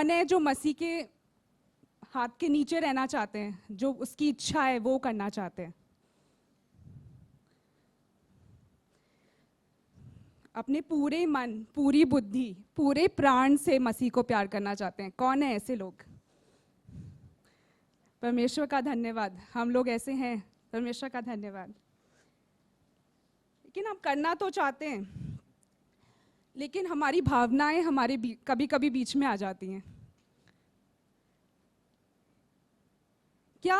कौन है जो मसीह के हाथ के नीचे रहना चाहते हैं, जो उसकी इच्छा है वो करना चाहते हैं? अपने पूरे मन, पूरी बुद्धि, पूरे प्राण से मसीह को प्यार करना चाहते हैं। कौन है ऐसे लोग? परमेश्वर का धन्यवाद, हम लोग ऐसे हैं। परमेश्वर का धन्यवाद। लेकिन हम करना तो चाहते हैं, लेकिन हमारी भावनाएं हमारे कभी कभी बीच में आ जाती हैं। क्या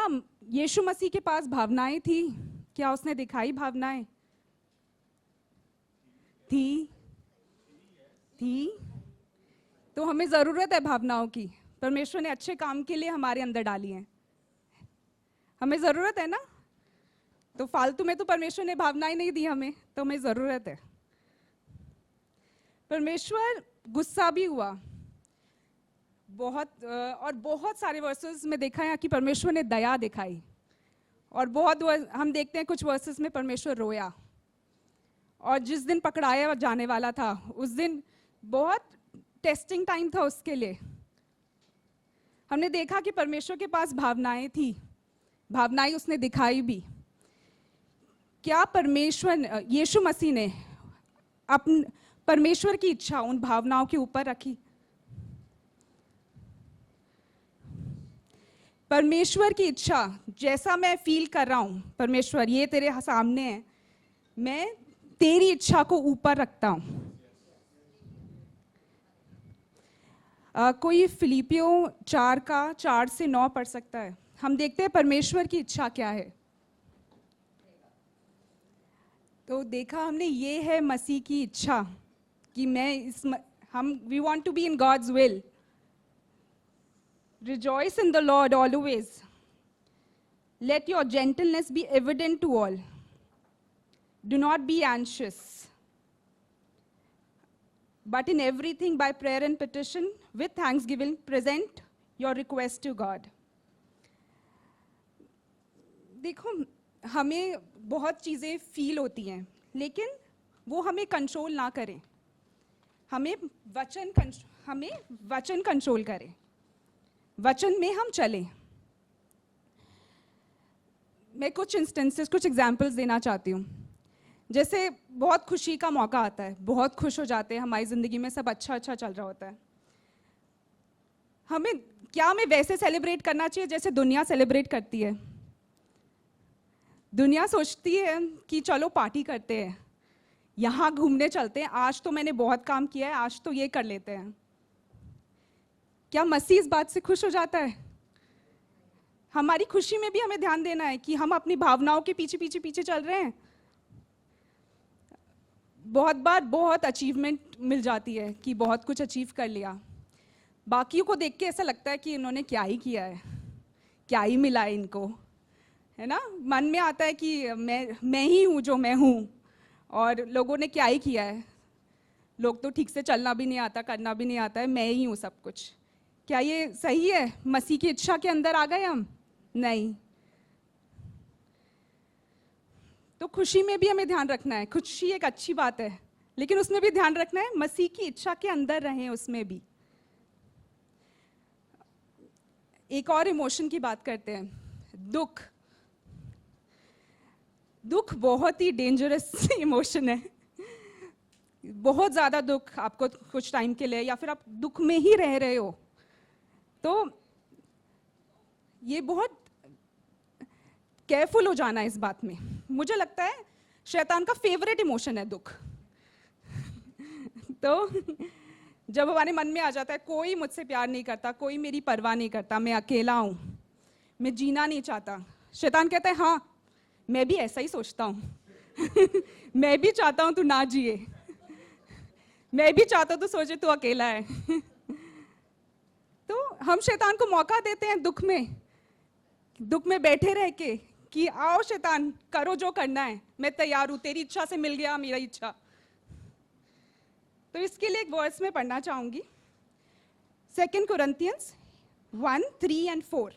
यीशु मसीह के पास भावनाएं थी? क्या उसने दिखाई भावनाएं? थी। तो हमें ज़रूरत है भावनाओं की। परमेश्वर ने अच्छे काम के लिए हमारे अंदर डाली हैं, हमें ज़रूरत है ना। तो फालतू में तो परमेश्वर ने भावनाएं नहीं दी हमें, तो हमें ज़रूरत है। परमेश्वर गुस्सा भी हुआ बहुत, और बहुत सारे वर्सेस में देखा है कि परमेश्वर ने दया दिखाई, और बहुत हम देखते हैं कुछ वर्सेस में परमेश्वर रोया। और जिस दिन पकड़ाया जाने वाला था उस दिन बहुत टेस्टिंग टाइम था उसके लिए। हमने देखा कि परमेश्वर के पास भावनाएं थी, भावनाएं उसने दिखाई भी। क्या परमेश्वर यीशु मसीह ने परमेश्वर की इच्छा उन भावनाओं के ऊपर रखी? परमेश्वर की इच्छा, जैसा मैं फील कर रहा हूं, परमेश्वर ये तेरे सामने है, मैं तेरी इच्छा को ऊपर रखता हूं। कोई फिलिपियों 4 का 4 से 9 पढ़ सकता है? हम देखते हैं परमेश्वर की इच्छा क्या है। तो देखा हमने, ये है मसीह की इच्छा कि we want to be in God's will. Rejoice in the Lord always. Let your gentleness be evident to all. Do not be anxious, but in everything by prayer and petition with thanksgiving present your request to God. देखो, हमें बहुत चीज़ें feel होती हैं, लेकिन वो हमें control ना करें। हमें वचन कंट्रोल करें, वचन में हम चलें। मैं कुछ एग्जाम्पल्स देना चाहती हूँ। जैसे बहुत खुशी का मौका आता है, बहुत खुश हो जाते हैं, हमारी ज़िंदगी में सब अच्छा अच्छा चल रहा होता है। हमें वैसे सेलिब्रेट करना चाहिए जैसे दुनिया सेलिब्रेट करती है? दुनिया सोचती है कि चलो पार्टी करते हैं, यहाँ घूमने चलते हैं, आज तो मैंने बहुत काम किया है, आज तो ये कर लेते हैं। क्या मसीह इस बात से खुश हो जाता है? हमारी खुशी में भी हमें ध्यान देना है कि हम अपनी भावनाओं के पीछे चल रहे हैं। बहुत बार बहुत अचीवमेंट मिल जाती है कि बहुत कुछ अचीव कर लिया, बाकियों को देख के ऐसा लगता है कि इन्होंने क्या ही किया है, क्या ही मिला है इनको, है ना। मन में आता है कि मैं ही हूँ जो मैं हूँ, और लोगों ने क्या ही किया है, लोग तो ठीक से चलना भी नहीं आता, करना भी नहीं आता है, मैं ही हूँ सब कुछ। क्या ये सही है? मसीह की इच्छा के अंदर आ गए हम? नहीं। तो खुशी में भी हमें ध्यान रखना है। खुशी एक अच्छी बात है, लेकिन उसमें भी ध्यान रखना है मसीह की इच्छा के अंदर रहें उसमें भी। एक और इमोशन की बात करते हैं, दुख। दुख बहुत ही डेंजरस इमोशन है। बहुत ज़्यादा दुख आपको कुछ टाइम के लिए, या फिर आप दुख में ही रह रहे हो, तो ये बहुत केयरफुल हो जाना है इस बात में। मुझे लगता है शैतान का फेवरेट इमोशन है दुख। तो जब हमारे मन में आ जाता है कोई मुझसे प्यार नहीं करता, कोई मेरी परवाह नहीं करता, मैं अकेला हूँ, मैं जीना नहीं चाहता, शैतान कहता है हाँ मैं भी ऐसा ही सोचता हूँ। मैं भी चाहता हूँ तू ना जिए, मैं भी चाहता हूँ तू सोचे तू अकेला है। तो हम शैतान को मौका देते हैं दुख में बैठे रह के कि आओ शैतान, करो जो करना है, मैं तैयार हूँ, तेरी इच्छा से मिल गया मेरा इच्छा। तो इसके लिए एक वर्स में पढ़ना चाहूंगी, 2 Corinthians 1:3 and 4।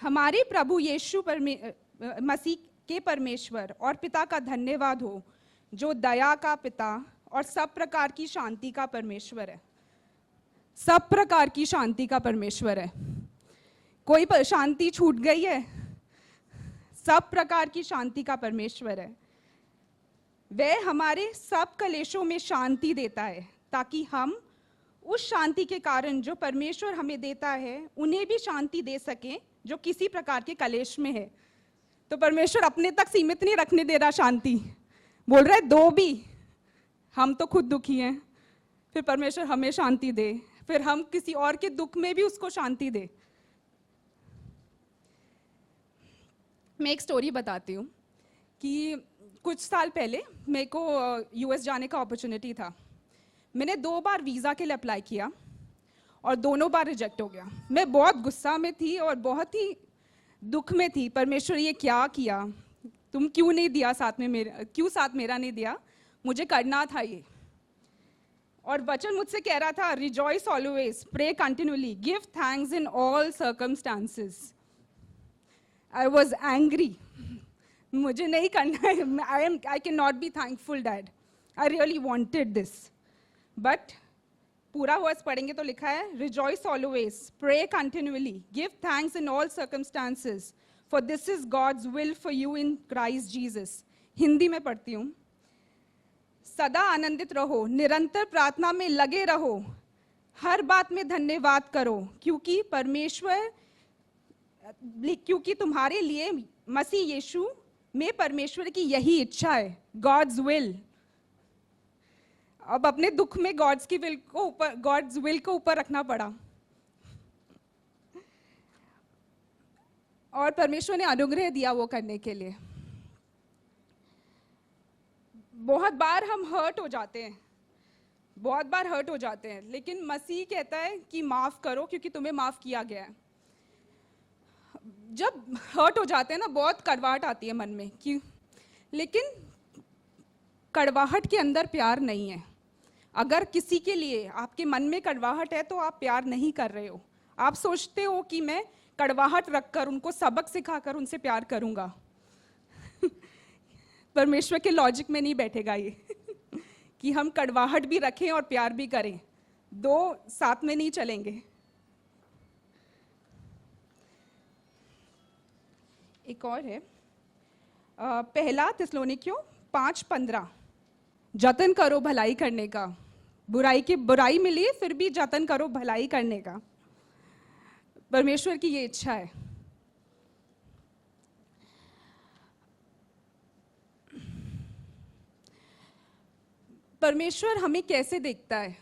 हमारे प्रभु यीशु मसीह के परमेश्वर और पिता का धन्यवाद हो, जो दया का पिता और सब प्रकार की शांति का परमेश्वर है। सब प्रकार की शांति का परमेश्वर है। कोई शांति छूट गई है? सब प्रकार की शांति का परमेश्वर है। वह हमारे सब कलेशों में शांति देता है, ताकि हम उस शांति के कारण जो परमेश्वर हमें देता है उन्हें भी शांति दे सकें जो किसी प्रकार के कलेश में है। तो परमेश्वर अपने तक सीमित नहीं रखने दे रहा शांति, बोल रहा है दो भी। हम तो खुद दुखी हैं, फिर परमेश्वर हमें शांति दे, फिर हम किसी और के दुख में भी उसको शांति दे। मैं एक स्टोरी बताती हूँ कि कुछ साल पहले मेरे को यूएस जाने का अपॉर्चुनिटी था। मैंने 2 बार वीज़ा के लिए अप्लाई किया और दोनों बार रिजेक्ट हो गया। मैं बहुत गुस्सा में थी और बहुत ही दुख में थी। परमेश्वर ये क्या किया, तुम क्यों नहीं दिया साथ में मेरा, क्यों साथ मेरा नहीं दिया, मुझे करना था ये। और वचन मुझसे कह रहा था, rejoice always, pray continuously, give thanks in all circumstances. I was angry, मुझे नहीं करना है, I can not be thankful dad, I really wanted this. But पूरा वर्स पढ़ेंगे तो लिखा है, rejoice always, pray continuously, give thanks in all circumstances, for this is God's will for you in Christ Jesus. Hindi में पढ़ती हूँ। सदा आनंदित रहो, निरंतर प्रार्थना में लगे रहो, हर बात में धन्यवाद करो, क्योंकि तुम्हारे लिए मसीह यीशु में परमेश्वर की यही इच्छा है, गॉड्स विल। अब अपने दुख में गॉड्स विल को ऊपर रखना पड़ा और परमेश्वर ने अनुग्रह दिया वो करने के लिए। बहुत बार हम हर्ट हो जाते हैं, बहुत बार हर्ट हो जाते हैं, लेकिन मसीह कहता है कि माफ करो क्योंकि तुम्हें माफ किया गया है। जब हर्ट हो जाते हैं ना, बहुत कड़वाहट आती है मन में कि, लेकिन कड़वाहट के अंदर प्यार नहीं है। अगर किसी के लिए आपके मन में कड़वाहट है तो आप प्यार नहीं कर रहे हो। आप सोचते हो कि मैं कड़वाहट रखकर उनको सबक सिखाकर उनसे प्यार करूंगा। परमेश्वर के लॉजिक में नहीं बैठेगा ये कि हम कड़वाहट भी रखें और प्यार भी करें, दो साथ में नहीं चलेंगे। एक और है, पहला थिस्सलुनीकियों 5:15, जतन करो भलाई करने का, बुराई मिली फिर भी जतन करो भलाई करने का। परमेश्वर की ये इच्छा है। परमेश्वर हमें कैसे देखता है?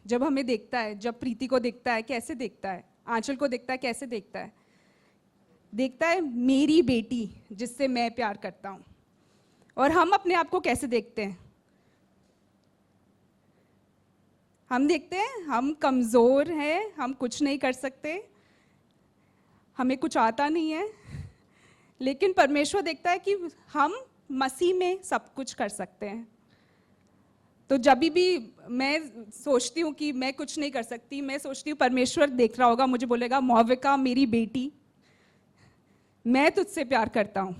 जब हमें देखता है, जब प्रीति को देखता है, कैसे देखता है? आंचल को देखता है, कैसे देखता है? देखता है मेरी बेटी जिससे मैं प्यार करता हूं। और हम अपने आप को कैसे देखते हैं? हम देखते हैं हम कमजोर हैं, हम कुछ नहीं कर सकते, हमें कुछ आता नहीं है। लेकिन परमेश्वर देखता है कि हम मसीह में सब कुछ कर सकते हैं। तो जब भी मैं सोचती हूँ कि मैं कुछ नहीं कर सकती, मैं सोचती हूँ परमेश्वर देख रहा होगा, मुझे बोलेगा मौविका मेरी बेटी, मैं तुझसे प्यार करता हूँ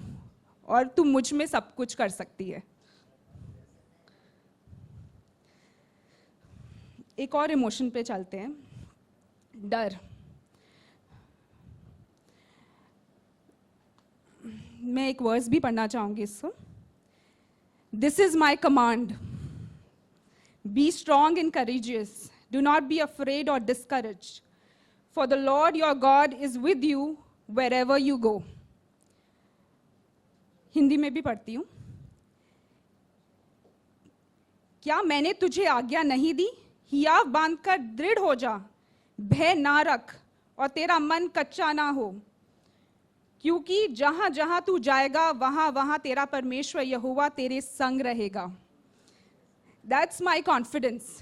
और तू मुझ में सब कुछ कर सकती है। एक और इमोशन पे चलते हैं, डर। मैं एक वर्स भी पढ़ना चाहूंगी इसको। This is my command, be strong and courageous, do not be afraid और discourage, for the lord your god is with you wherever you go। Hindi में भी पढ़ती हूँ। क्या मैंने तुझे आज्ञा नहीं दी? हियाव बांधकर दृढ़ हो जा, भय ना रख और तेरा मन कच्चा ना हो, क्योंकि जहां जहां तू जाएगा वहां वहां तेरा परमेश्वर यहोवा तेरे संग रहेगा। That's my confidence.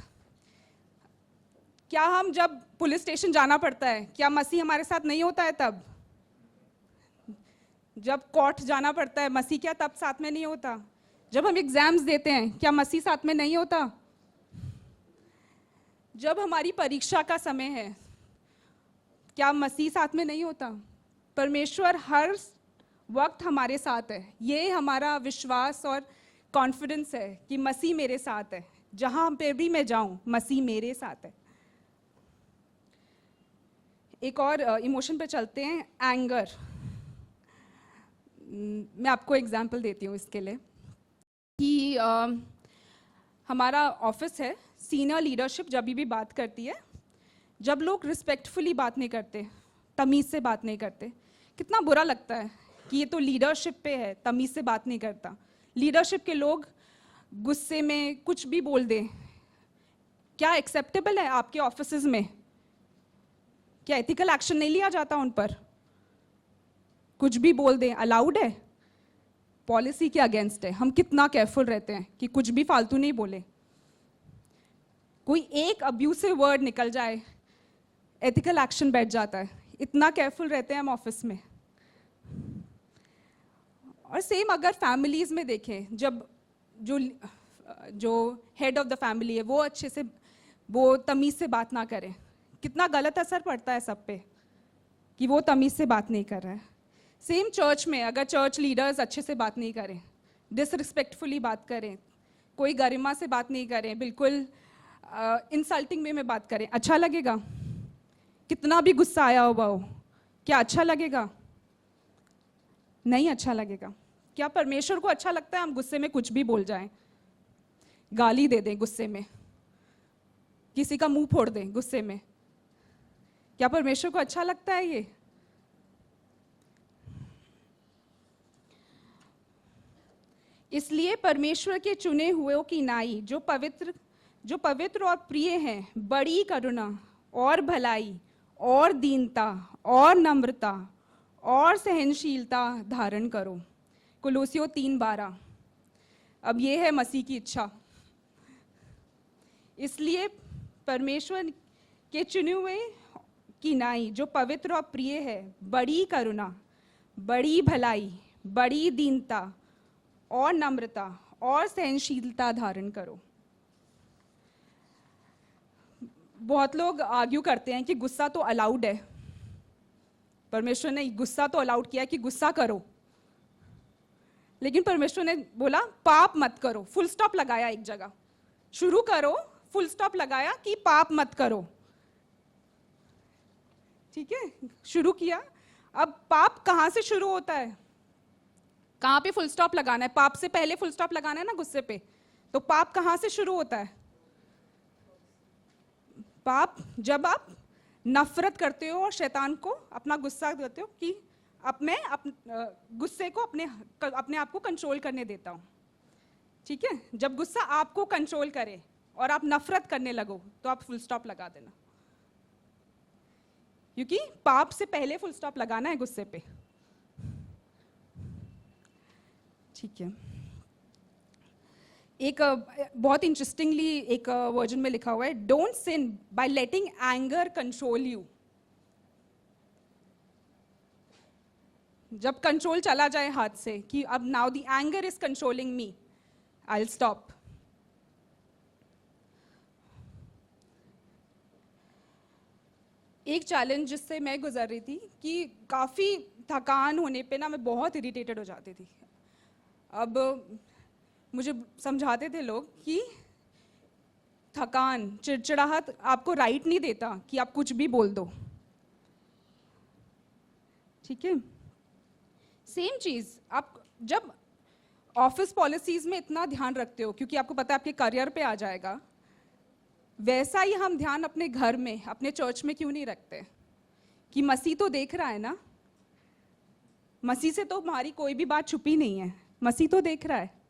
क्या हम जब पुलिस स्टेशन जाना पड़ता है, क्या मसीह हमारे साथ नहीं होता है? तब जब कोर्ट जाना पड़ता है, मसीह क्या तब साथ में नहीं होता? जब हम एग्जाम्स देते हैं, क्या मसीह साथ में नहीं होता? जब हमारी परीक्षा का समय है, क्या मसीह साथ में नहीं होता? परमेश्वर हर वक्त हमारे साथ है। ये हमारा विश्वास और कॉन्फिडेंस है कि मसीह मेरे साथ है, जहां पे भी मैं जाऊं मसीह मेरे साथ है। एक और इमोशन पे चलते हैं, एंगर। मैं आपको एग्जांपल देती हूँ इसके लिए कि हमारा ऑफिस है, सीनियर लीडरशिप जब भी बात करती है, जब लोग रिस्पेक्टफुली बात नहीं करते, तमीज़ से बात नहीं करते, कितना बुरा लगता है कि ये तो लीडरशिप पे है, तमीज़ से बात नहीं करता। लीडरशिप के लोग गुस्से में कुछ भी बोल दें, क्या एक्सेप्टेबल है आपके ऑफिसेज में? क्या एथिकल एक्शन नहीं लिया जाता उन पर? कुछ भी बोल दें अलाउड है? पॉलिसी के अगेंस्ट है। हम कितना केयरफुल रहते हैं कि कुछ भी फालतू नहीं बोले। कोई एक अब्यूसिव वर्ड निकल जाए, एथिकल एक्शन बैठ जाता है। इतना केयरफुल रहते हैं हम ऑफिस में। और सेम अगर फैमिलीज में देखें, जब जो हेड ऑफ द फैमिली है वो अच्छे से, वो तमीज़ से बात ना करे, कितना गलत असर पड़ता है सब पे कि वो तमीज़ से बात नहीं कर रहा है। सेम चर्च में अगर चर्च लीडर्स अच्छे से बात नहीं करें, डिसरिस्पेक्टफुली बात करें, कोई गरिमा से बात नहीं करें, बिल्कुल इंसल्टिंग वे में बात करें, अच्छा लगेगा? कितना भी गुस्सा आया हुआ हो, क्या अच्छा लगेगा? नहीं अच्छा लगेगा। क्या परमेश्वर को अच्छा लगता है हम गुस्से में कुछ भी बोल जाएं, गाली दे दें गुस्से में, किसी का मुंह फोड़ दें गुस्से में? क्या परमेश्वर को अच्छा लगता है ये? इसलिए परमेश्वर के चुने हुए की नाई, जो पवित्र और प्रिय हैं, बड़ी करुणा और भलाई और दीनता और नम्रता और सहनशीलता धारण करो। कुलूसियों 3:12। अब ये है मसीह की इच्छा। इसलिए परमेश्वर के चुने हुए की नाई, जो पवित्र और प्रिय है, बड़ी करुणा, बड़ी भलाई, बड़ी दीनता और नम्रता और सहनशीलता धारण करो। बहुत लोग आर्ग्यू करते हैं कि गुस्सा तो अलाउड है, परमेश्वर ने गुस्सा तो अलाउड किया कि गुस्सा करो, लेकिन परमेश्वर ने बोला पाप मत करो, फुल स्टॉप लगाया एक जगह। शुरू करो, फुल स्टॉप लगाया कि पाप मत करो। ठीक है, शुरू किया। अब पाप कहां से शुरू होता है? कहां पे फुल स्टॉप लगाना है? पाप से पहले फुल स्टॉप लगाना है ना गुस्से पे। तो पाप कहां से शुरू होता है? पाप जब आप नफरत करते हो और शैतान को अपना गुस्सा देते हो कि अब मैं गुस्से को अपने आप को कंट्रोल करने देता हूं। ठीक है, जब गुस्सा आपको कंट्रोल करे और आप नफरत करने लगो तो आप फुल स्टॉप लगा देना, क्योंकि पाप से पहले फुल स्टॉप लगाना है गुस्से पे। ठीक है, एक बहुत इंटरेस्टिंगली एक वर्जन में लिखा हुआ है, don't sin by letting anger control you. जब कंट्रोल चला जाए हाथ से कि अब now the anger is controlling me, I will stop. एक चैलेंज जिससे मैं गुजर रही थी कि काफ़ी थकान होने पे ना मैं बहुत इरिटेटेड हो जाती थी। अब मुझे समझाते थे लोग कि थकान, चिड़चिड़ाहट आपको राइट नहीं देता कि आप कुछ भी बोल दो। ठीक है, सेम चीज़ आप जब ऑफिस पॉलिसीज़ में इतना ध्यान रखते हो क्योंकि आपको पता है आपके करियर पे आ जाएगा, वैसा ही हम ध्यान अपने घर में, अपने चर्च में क्यों नहीं रखते कि मसीह तो देख रहा है ना। मसीह से तो हमारी कोई भी बात छुपी नहीं है, मसीह तो देख रहा है।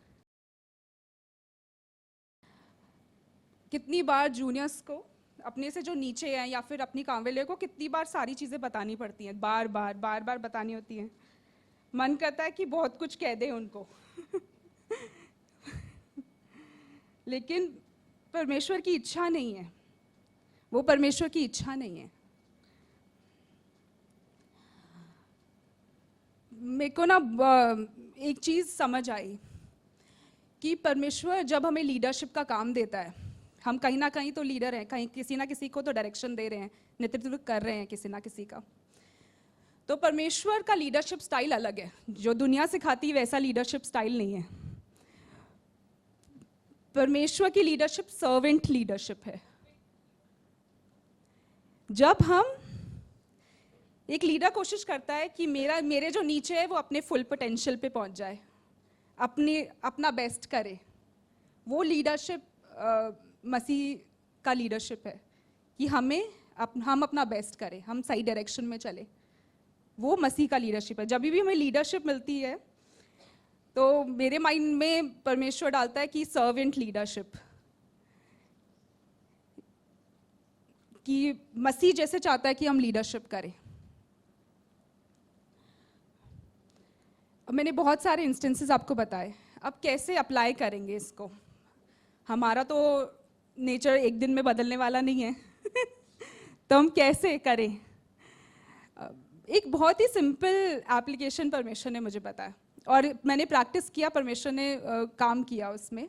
कितनी बार जूनियर्स को, अपने से जो नीचे हैं या फिर अपनी कांवेले को, कितनी बार सारी चीज़ें बतानी पड़ती हैं, बार बार बतानी होती हैं। मन करता है कि बहुत कुछ कह दे उनको लेकिन परमेश्वर की इच्छा नहीं है, वो परमेश्वर की इच्छा नहीं है। मेरे को ना एक चीज़ समझ आई कि परमेश्वर जब हमें लीडरशिप का काम देता है, हम कहीं ना कहीं तो लीडर हैं, कहीं किसी ना किसी को तो डायरेक्शन दे रहे हैं, नेतृत्व कर रहे हैं किसी ना किसी का। तो परमेश्वर का लीडरशिप स्टाइल अलग है, जो दुनिया सिखाती है वैसा लीडरशिप स्टाइल नहीं है। परमेश्वर की लीडरशिप सर्वेंट लीडरशिप है। जब हम एक लीडर कोशिश करता है कि मेरे जो नीचे है वो अपने फुल पोटेंशियल पे पहुंच जाए, अपना बेस्ट करे, वो लीडरशिप मसीह का लीडरशिप है कि हम अपना बेस्ट करें, हम सही डायरेक्शन में चले। वो मसीह का लीडरशिप है। जब भी हमें लीडरशिप मिलती है तो मेरे माइंड में परमेश्वर डालता है कि सर्वेंट लीडरशिप, कि मसीह जैसे चाहता है कि हम लीडरशिप करें। मैंने बहुत सारे इंस्टेंसेस आपको बताए। अब कैसे अप्लाई करेंगे इसको? हमारा तो नेचर एक दिन में बदलने वाला नहीं है तो हम कैसे करें? एक बहुत ही सिंपल एप्लीकेशन परमेश्वर ने मुझे बताया और मैंने प्रैक्टिस किया, परमेश्वर ने काम किया उसमें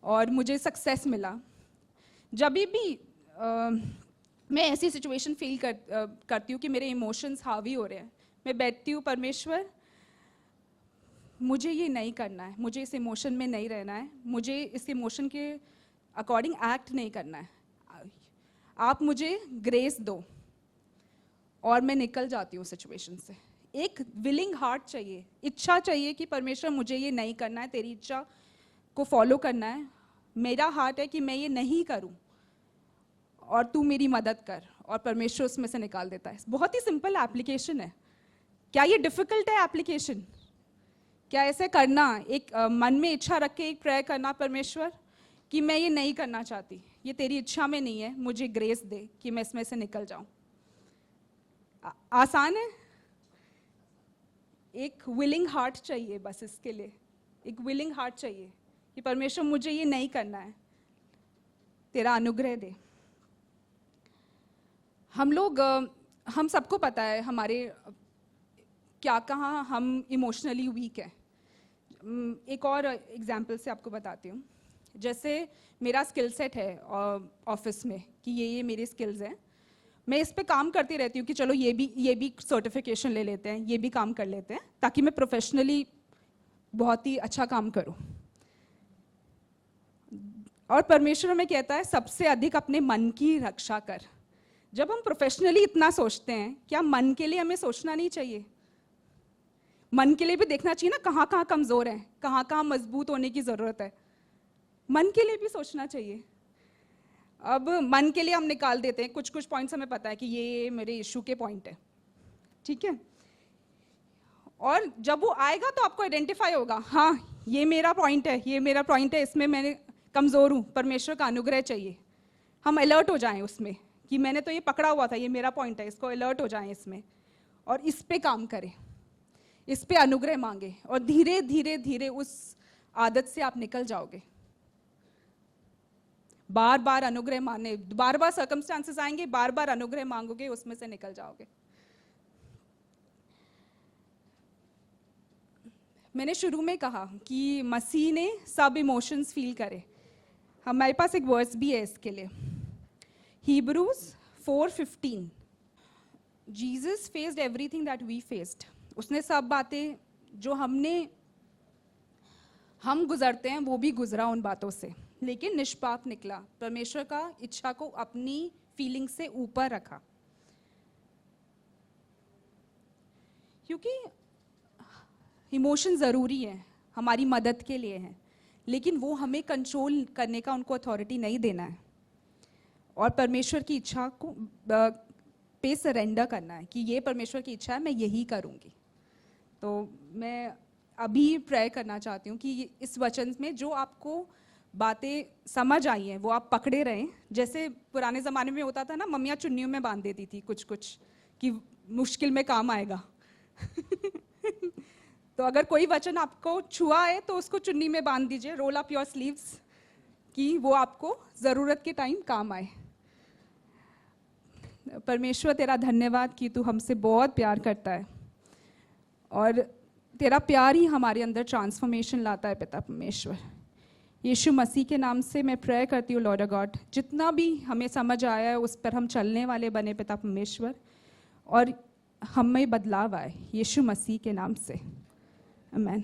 और मुझे सक्सेस मिला। जब भी मैं ऐसी सिचुएशन फील करती हूँ कि मेरे इमोशंस हावी हो रहे हैं, मैं बैठती हूँ, परमेश्वर मुझे ये नहीं करना है, मुझे इस इमोशन में नहीं रहना है, मुझे इस इमोशन के अकॉर्डिंग एक्ट नहीं करना है, आप मुझे ग्रेस दो, और मैं निकल जाती हूँ सिचुएशन से। एक विलिंग हार्ट चाहिए, इच्छा चाहिए कि परमेश्वर मुझे ये नहीं करना है, तेरी इच्छा को फॉलो करना है। मेरा हार्ट है कि मैं ये नहीं करूँ और तू मेरी मदद कर, और परमेश्वर उसमें से निकाल देता है। बहुत ही सिंपल एप्लीकेशन है। क्या ये डिफिकल्ट है एप्लीकेशन? क्या ऐसे करना, एक मन में इच्छा रख के एक प्रेयर करना, परमेश्वर कि मैं ये नहीं करना चाहती, ये तेरी इच्छा में नहीं है, मुझे ग्रेस दे कि मैं इसमें से निकल जाऊं। आसान है? एक विलिंग हार्ट चाहिए, बस इसके लिए एक विलिंग हार्ट चाहिए कि परमेश्वर मुझे ये नहीं करना है, तेरा अनुग्रह दे। हम सबको पता है हमारे क्या, कहाँ हम इमोशनली वीक हैं। एक और एग्जाम्पल से आपको बताती हूँ। जैसे मेरा स्किल सेट है ऑफिस में कि ये मेरे स्किल्स हैं, मैं इस पे काम करती रहती हूँ कि चलो ये भी सर्टिफिकेशन ले लेते हैं, ये भी काम कर लेते हैं, ताकि मैं प्रोफेशनली बहुत ही अच्छा काम करूँ। और परमेश्वर हमें कहता है सबसे अधिक अपने मन की रक्षा कर। जब हम प्रोफेशनली इतना सोचते हैं, क्या मन के लिए हमें सोचना नहीं चाहिए? मन के लिए भी देखना चाहिए ना, कहाँ कहाँ कमज़ोर है, कहाँ कहाँ मजबूत होने की ज़रूरत है। मन के लिए भी सोचना चाहिए। अब मन के लिए हम निकाल देते हैं, कुछ कुछ पॉइंट्स हमें पता है कि ये मेरे इशू के पॉइंट है, ठीक है, और जब वो आएगा तो आपको आइडेंटिफाई होगा, हाँ ये मेरा पॉइंट है, ये मेरा पॉइंट है, इसमें मैंने कमज़ोर हूँ, परमेश्वर का अनुग्रह चाहिए। हम अलर्ट हो जाएं उसमें कि मैंने तो ये पकड़ा हुआ था, ये मेरा पॉइंट है, इसको अलर्ट हो जाएं इसमें और इस पे काम करें, इस पे अनुग्रह मांगे, और धीरे धीरे धीरे उस आदत से आप निकल जाओगे। बार बार अनुग्रह मांगने, बार बार सर्कमस्टांसेस आएंगे, बार बार अनुग्रह मांगोगे, उसमें से निकल जाओगे। मैंने शुरू में कहा कि मसीह ने सब इमोशंस फील करे। हमारे पास एक वर्स भी है इसके लिए, Hebrews 4:15, Jesus faced everything that we faced. उसने सब बातें जो हम गुजरते हैं वो भी गुजरा उन बातों से, लेकिन निष्पाप निकला। परमेश्वर का इच्छा को अपनी फीलिंग से ऊपर रखा, क्योंकि इमोशन ज़रूरी है, हमारी मदद के लिए हैं, लेकिन वो हमें कंट्रोल करने का उनको अथॉरिटी नहीं देना है, और परमेश्वर की इच्छा को पे सरेंडर करना है कि ये परमेश्वर की इच्छा है, मैं यही करूँगी। तो मैं अभी प्रेयर करना चाहती हूँ कि इस वचन में जो आपको बातें समझ आई हैं वो आप पकड़े रहें। जैसे पुराने ज़माने में होता था ना, मम्मियाँ चुन्नियों में बांध देती थी कुछ कुछ कि मुश्किल में काम आएगा तो अगर कोई वचन आपको छुआ है तो उसको चुन्नी में बांध दीजिए, रोल अप योर स्लीव्स, कि वो आपको ज़रूरत के टाइम काम आए। परमेश्वर तेरा धन्यवाद कि तू हमसे बहुत प्यार करता है, और तेरा प्यार ही हमारे अंदर ट्रांसफॉर्मेशन लाता है। पिता परमेश्वर, यीशु मसीह के नाम से मैं प्रेयर करती हूँ लॉर्ड गॉड, जितना भी हमें समझ आया है उस पर हम चलने वाले बने पिता परमेश्वर, और हम में बदलाव आए यीशु मसीह के नाम से, आमीन।